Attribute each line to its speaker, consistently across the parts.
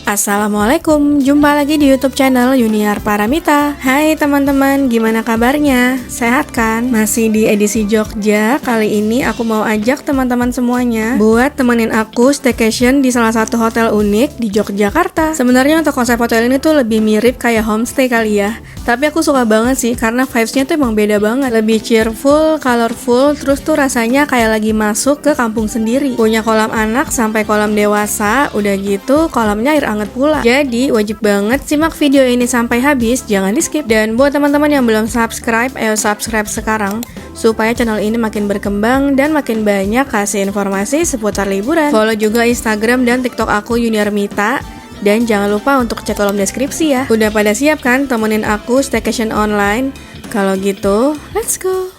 Speaker 1: Assalamualaikum, jumpa lagi di YouTube channel Yuniar Paramita. Hai teman-teman, gimana kabarnya? Sehat kan? Masih di edisi Jogja. Kali ini aku mau ajak teman-teman semuanya buat temenin aku staycation di salah satu hotel unik di Yogyakarta. Sebenarnya untuk konsep hotel ini tuh lebih mirip kayak homestay kali ya. Tapi aku suka banget sih karena vibes-nya tuh emang beda banget. Lebih cheerful, colorful, terus tuh rasanya kayak lagi masuk ke kampung sendiri. Punya kolam anak sampai kolam dewasa, udah gitu kolamnya air hangat pula. Jadi wajib banget simak video ini sampai habis, jangan di skip. Dan buat teman-teman yang belum subscribe, ayo subscribe sekarang supaya channel ini makin berkembang dan makin banyak kasih informasi seputar liburan. Follow juga Instagram dan TikTok aku Yuniar Mita. Dan jangan lupa untuk cek kolom deskripsi ya. Udah pada siap kan temenin aku staycation online? Kalau gitu, let's go!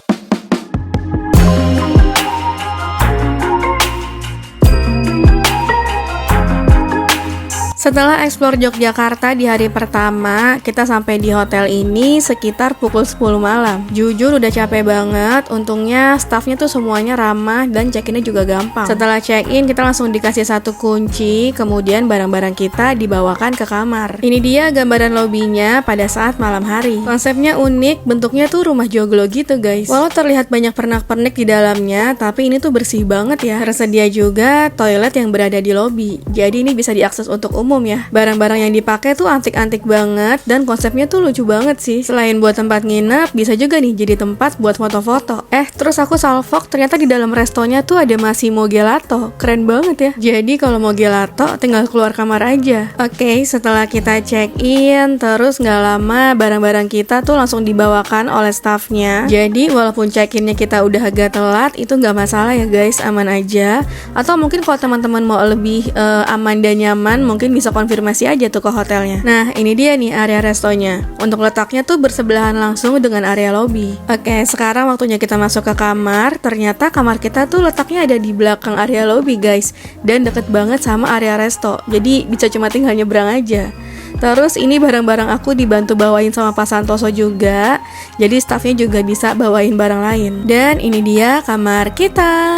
Speaker 1: Setelah explore Yogyakarta di hari pertama, kita sampai di hotel ini sekitar pukul 10 malam. Jujur udah capek banget, untungnya staffnya tuh semuanya ramah dan check-innya juga gampang. Setelah check-in, kita langsung dikasih satu kunci, kemudian barang-barang kita dibawakan ke kamar. Ini dia gambaran lobbynya pada saat malam hari. Konsepnya unik, bentuknya tuh rumah joglo gitu guys. Walau terlihat banyak pernak-pernik di dalamnya, tapi ini tuh bersih banget ya. Tersedia juga toilet yang berada di lobby, jadi ini bisa diakses untuk umum ya. Barang-barang yang dipakai tuh antik-antik banget dan konsepnya tuh lucu banget sih. Selain buat tempat nginep, bisa juga nih jadi tempat buat foto-foto. Terus aku salvok, ternyata di dalam restonya tuh ada Massimo Gelato. Keren banget ya. Jadi kalau mau gelato tinggal keluar kamar aja. Oke, setelah kita check-in, terus nggak lama barang-barang kita tuh langsung dibawakan oleh staffnya. Jadi walaupun check-innya kita udah agak telat, itu nggak masalah ya guys, aman aja. Atau mungkin kalau teman-teman mau lebih aman dan nyaman, mungkin bisa konfirmasi aja tuh ke hotelnya. Nah, ini dia nih area restonya. Untuk letaknya tuh bersebelahan langsung dengan area lobby. Oke, sekarang waktunya kita masuk ke kamar. Ternyata kamar kita tuh letaknya ada di belakang area lobby guys, dan deket banget sama area resto. Jadi bisa cuma tinggal nyebrang aja. Terus ini barang-barang aku dibantu bawain sama Pak Santoso juga. Jadi staffnya juga bisa bawain barang lain. Dan ini dia kamar kita.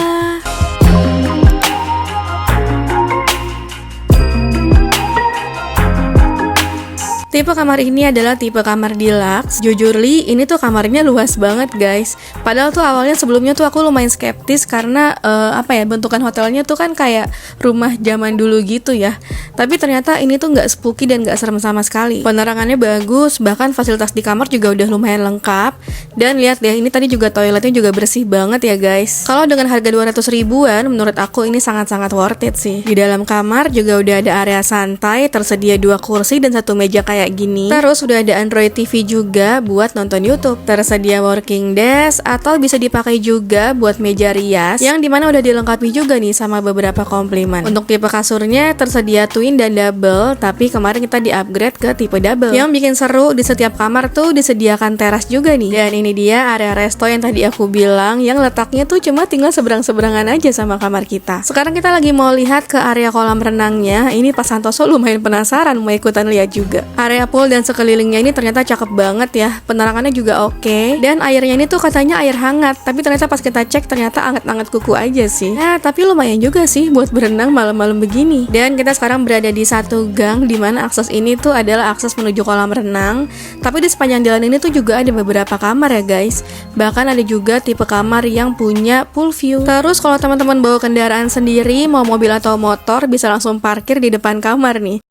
Speaker 1: Tipe kamar ini adalah tipe kamar deluxe. Jujur li, ini tuh kamarnya luas banget guys. Padahal tuh awalnya sebelumnya tuh aku lumayan skeptis karena bentukan hotelnya tuh kan kayak rumah zaman dulu gitu ya. Tapi ternyata ini tuh nggak spooky dan nggak serem sama sekali. Penerangannya bagus, bahkan fasilitas di kamar juga udah lumayan lengkap. Dan lihat deh, ini tadi juga toiletnya juga bersih banget ya guys. Kalau dengan harga 200 ribuan, menurut aku ini sangat-sangat worth it sih. Di dalam kamar juga udah ada area santai, tersedia 2 kursi dan 1 meja kayak gini. Terus udah ada Android TV juga buat nonton YouTube. Tersedia working desk atau bisa dipakai juga buat meja rias, yang dimana udah dilengkapi juga nih sama beberapa komplimen. Untuk tipe kasurnya tersedia twin dan double, tapi kemarin kita di-upgrade ke tipe double. Yang bikin seru, di setiap kamar tuh disediakan teras juga nih. Dan ini dia area resto yang tadi aku bilang, yang letaknya tuh cuma tinggal seberang-seberangan aja sama kamar kita. Sekarang kita lagi mau lihat ke area kolam renangnya. Ini Pak Santoso lumayan penasaran mau ikutan lihat juga. Area pool dan sekelilingnya ini ternyata cakep banget ya. Penerangannya juga oke. Dan airnya ini tuh katanya air hangat, tapi ternyata pas kita cek ternyata anget-anget kuku aja sih. Nah, tapi lumayan juga sih buat berenang malam-malam begini. Dan kita sekarang berada di satu gang, dimana akses ini tuh adalah akses menuju kolam renang. Tapi di sepanjang jalan ini tuh juga ada beberapa kamar ya guys. Bahkan ada juga tipe kamar yang punya pool view. Terus kalau teman-teman bawa kendaraan sendiri, mau mobil atau motor, bisa langsung parkir di depan kamar nih.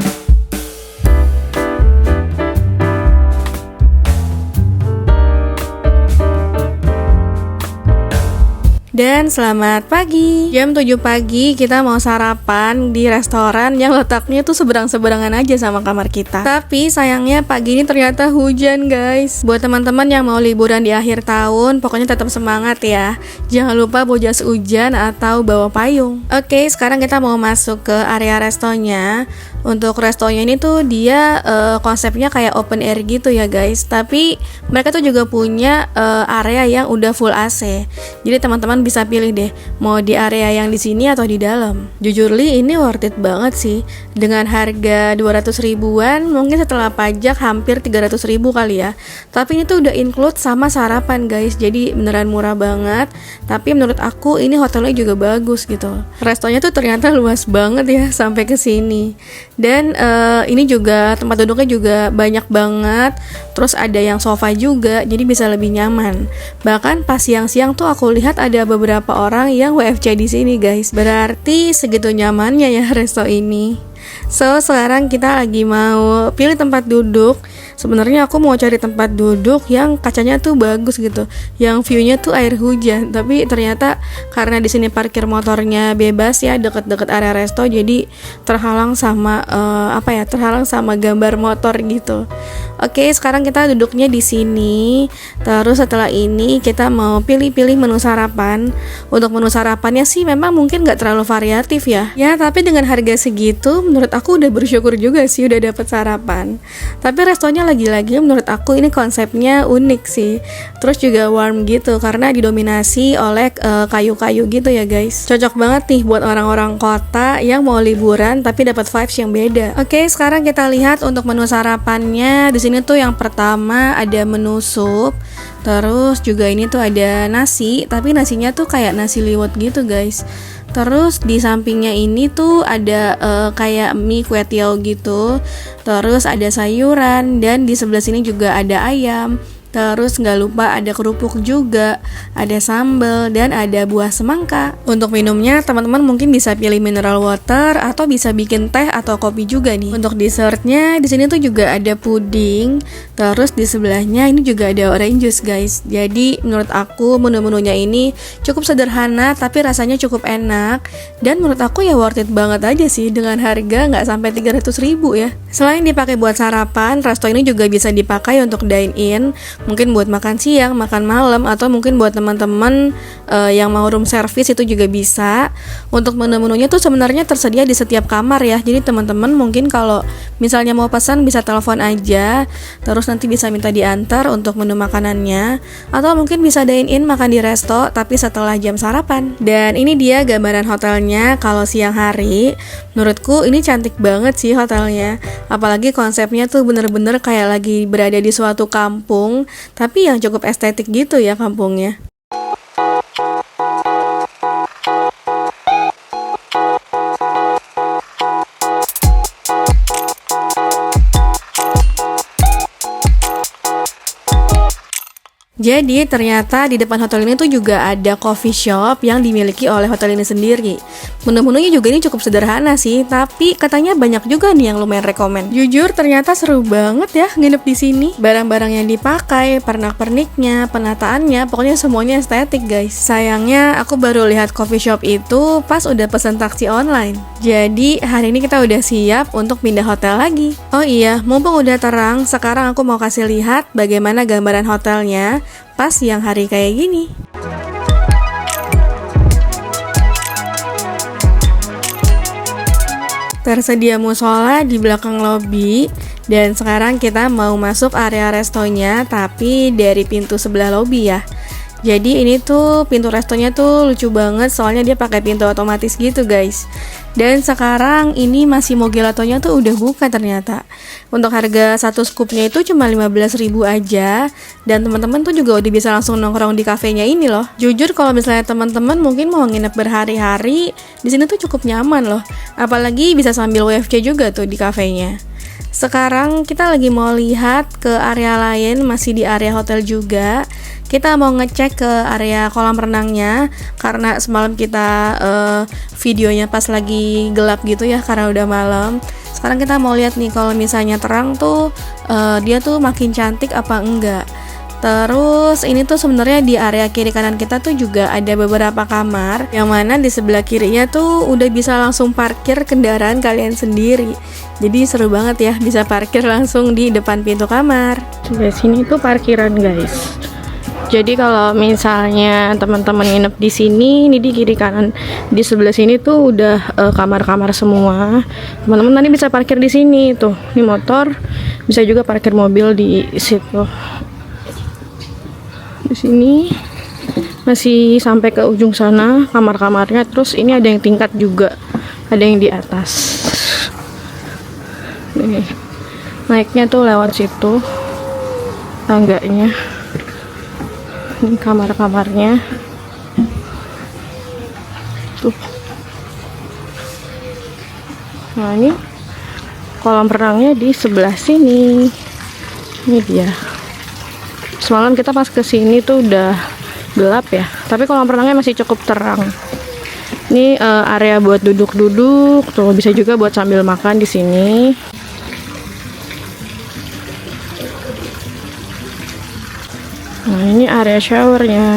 Speaker 1: Dan selamat pagi. Jam 7 pagi kita mau sarapan di restoran yang letaknya tuh seberang-seberangan aja sama kamar kita. Tapi sayangnya pagi ini ternyata hujan guys. Buat teman-teman yang mau liburan di akhir tahun, pokoknya tetap semangat ya. Jangan lupa bawa jas hujan atau bawa payung. Oke, sekarang kita mau masuk ke area restonya. Untuk restonya ini tuh dia konsepnya kayak open air gitu ya guys. Tapi mereka tuh juga punya area yang udah full AC. Jadi teman-teman bisa pilih deh mau di area yang di sini atau di dalam. Jujur li ini worth it banget sih. Dengan harga 200 ribuan, mungkin setelah pajak hampir 300 ribu kali ya. Tapi ini tuh udah include sama sarapan guys. Jadi beneran murah banget. Tapi menurut aku ini hotelnya juga bagus gitu. Restonya tuh ternyata luas banget ya sampai ke sini. Dan ini juga tempat duduknya juga banyak banget. Terus ada yang sofa juga, jadi bisa lebih nyaman. Bahkan pas siang-siang tuh aku lihat ada beberapa orang yang WFC di sini, guys. Berarti segitu nyamannya ya resto ini. So, sekarang kita lagi mau pilih tempat duduk. Sebenarnya aku mau cari tempat duduk yang kacanya tuh bagus gitu, yang view-nya tuh air hujan. Tapi ternyata karena di sini parkir motornya bebas ya, deket-deket area resto, jadi terhalang sama terhalang sama gambar motor gitu. Oke, sekarang kita duduknya di sini. Terus setelah ini kita mau pilih-pilih menu sarapan. Untuk menu sarapannya sih memang mungkin nggak terlalu variatif ya. Ya, tapi dengan harga segitu, menurut aku udah bersyukur juga sih udah dapet sarapan. Tapi restonya lagi-lagi menurut aku ini konsepnya unik sih. Terus juga warm gitu karena didominasi oleh kayu-kayu gitu ya guys. Cocok banget nih buat orang-orang kota yang mau liburan tapi dapat vibes yang beda. Oke, sekarang kita lihat untuk menu sarapannya. Di sini tuh yang pertama ada menu sup. Terus juga ini tuh ada nasi, tapi nasinya tuh kayak nasi liwet gitu guys. Terus di sampingnya ini tuh ada kayak mie kue tiaw gitu. Terus ada sayuran dan di sebelah sini juga ada ayam. Terus nggak lupa ada kerupuk juga, ada sambal dan ada buah semangka. Untuk minumnya teman-teman mungkin bisa pilih mineral water atau bisa bikin teh atau kopi juga nih. Untuk dessertnya di sini tuh juga ada puding. Terus di sebelahnya ini juga ada orange juice guys. Jadi menurut aku menu-menunya ini cukup sederhana tapi rasanya cukup enak. Dan menurut aku ya worth it banget aja sih dengan harga nggak sampai 300.000 ya. Selain dipakai buat sarapan, resto ini juga bisa dipakai untuk dine in. Mungkin buat makan siang, makan malam, atau mungkin buat teman-teman yang mau room service itu juga bisa. Untuk menu-menunya tuh sebenarnya tersedia di setiap kamar ya. Jadi teman-teman mungkin kalau misalnya mau pesan bisa telepon aja, terus nanti bisa minta diantar untuk menu makanannya. Atau mungkin bisa dine in makan di resto tapi setelah jam sarapan. Dan ini dia gambaran hotelnya kalau siang hari. Menurutku ini cantik banget sih hotelnya. Apalagi konsepnya tuh bener-bener kayak lagi berada di suatu kampung, tapi yang cukup estetik gitu ya kampungnya. Jadi ternyata di depan hotel ini tuh juga ada coffee shop yang dimiliki oleh hotel ini sendiri. Menu-menunya juga ini cukup sederhana sih, tapi katanya banyak juga nih yang lumayan rekomen. Jujur ternyata seru banget ya nginep di sini. Barang-barang yang dipakai, pernak-perniknya, penataannya, pokoknya semuanya estetik guys. Sayangnya aku baru lihat coffee shop itu pas udah pesan taksi online. Jadi hari ini kita udah siap untuk pindah hotel lagi. Oh iya, mumpung udah terang, sekarang aku mau kasih lihat bagaimana gambaran hotelnya pas siang hari kayak gini. Tersedia musola di belakang lobi. Dan sekarang kita mau masuk area restonya, tapi dari pintu sebelah lobi ya. Jadi ini tuh pintu restonya tuh lucu banget, soalnya dia pakai pintu otomatis gitu guys. Dan sekarang ini masih gelatonya tuh udah buka ternyata. Untuk harga satu scoopnya itu cuma 15.000 aja. Dan teman-teman tuh juga udah bisa langsung nongkrong di kafenya ini loh. Jujur kalau misalnya teman-teman mungkin mau nginep berhari-hari, di sini tuh cukup nyaman loh. Apalagi bisa sambil WFC juga tuh di kafenya. Sekarang kita lagi mau lihat ke area lain, masih di area hotel juga. Kita mau ngecek ke area kolam renangnya karena semalam kita videonya pas lagi gelap gitu ya karena udah malam. Sekarang kita mau lihat nih kalau misalnya terang tuh dia tuh makin cantik apa enggak. Terus ini tuh sebenarnya di area kiri kanan kita tuh juga ada beberapa kamar, yang mana di sebelah kirinya tuh udah bisa langsung parkir kendaraan kalian sendiri. Jadi seru banget ya bisa parkir langsung di depan pintu kamar.
Speaker 2: Sebelah sini tuh parkiran guys. Jadi kalau misalnya teman-teman nginep di sini, ini di kiri kanan, di sebelah sini tuh udah kamar-kamar semua. Teman-teman nanti bisa parkir di sini tuh. Ini motor, bisa juga parkir mobil di situ. Di sini masih sampai ke ujung sana kamar-kamarnya. Terus ini ada yang tingkat juga, ada yang di atas. Nih, naiknya tuh lewat situ tangganya. Ini kamar-kamarnya tuh. Nah ini kolam renangnya di sebelah sini. Ini dia. Semalam kita pas kesini tuh udah gelap ya, tapi kolam renangnya masih cukup terang. Ini area buat duduk-duduk, tuh bisa juga buat sambil makan di sini. Nah, ini area showernya.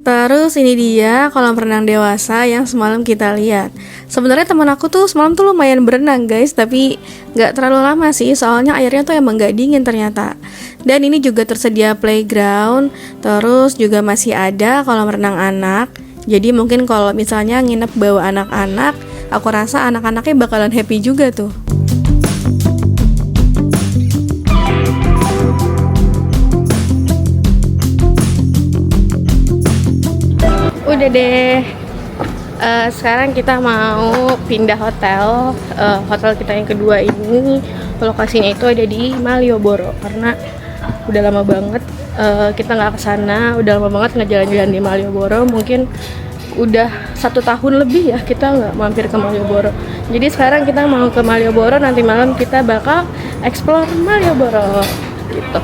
Speaker 1: Terus ini dia kolam renang dewasa yang semalam kita lihat. Sebenarnya teman aku tuh semalam tuh lumayan berenang guys, tapi nggak terlalu lama sih, soalnya airnya tuh emang nggak dingin ternyata. Dan ini juga tersedia playground, terus juga masih ada kolam renang anak. Jadi mungkin kalau misalnya nginep bawa anak-anak, aku rasa anak-anaknya bakalan happy juga tuh.
Speaker 2: Udah deh. Sekarang kita mau pindah hotel. Hotel kita yang kedua ini lokasinya itu ada di Malioboro, karena udah lama banget kita nggak kesana, udah lama banget nggak jalan-jalan di Malioboro. Mungkin udah 1 tahun lebih ya kita nggak mampir ke Malioboro. Jadi sekarang kita mau ke Malioboro, nanti malam kita bakal explore Malioboro gitu.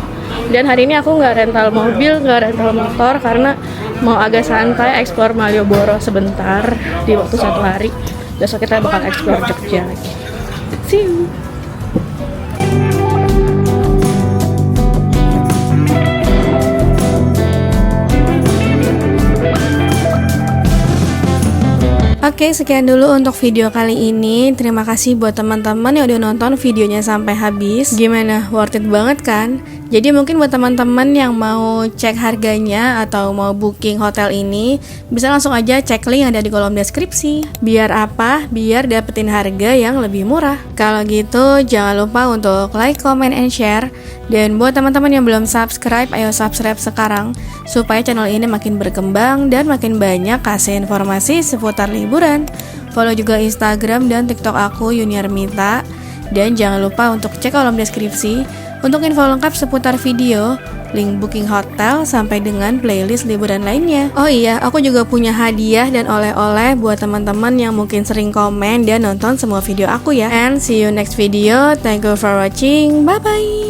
Speaker 2: Dan hari ini aku nggak rental mobil, nggak rental motor, karena mau agak santai explore Malioboro sebentar di waktu 1 hari. Besok kita bakal explore Jogja lagi. See you.
Speaker 1: Oke, sekian dulu untuk video kali ini. Terima kasih buat teman-teman yang udah nonton videonya sampai habis. Gimana? Worth it banget kan? Jadi mungkin buat teman-teman yang mau cek harganya atau mau booking hotel ini, bisa langsung aja cek link yang ada di kolom deskripsi. Biar apa? Biar dapetin harga yang lebih murah. Kalau gitu, jangan lupa untuk like, comment, and share. Dan buat teman-teman yang belum subscribe, ayo subscribe sekarang supaya channel ini makin berkembang dan makin banyak kasih informasi seputar liburan. Follow juga Instagram dan TikTok aku Yuniarmita. Dan jangan lupa untuk cek kolom deskripsi untuk info lengkap seputar video, link booking hotel, sampai dengan playlist liburan lainnya. Oh iya, aku juga punya hadiah dan oleh-oleh buat teman-teman yang mungkin sering komen dan nonton semua video aku ya. And see you next video. Thank you for watching. Bye-bye.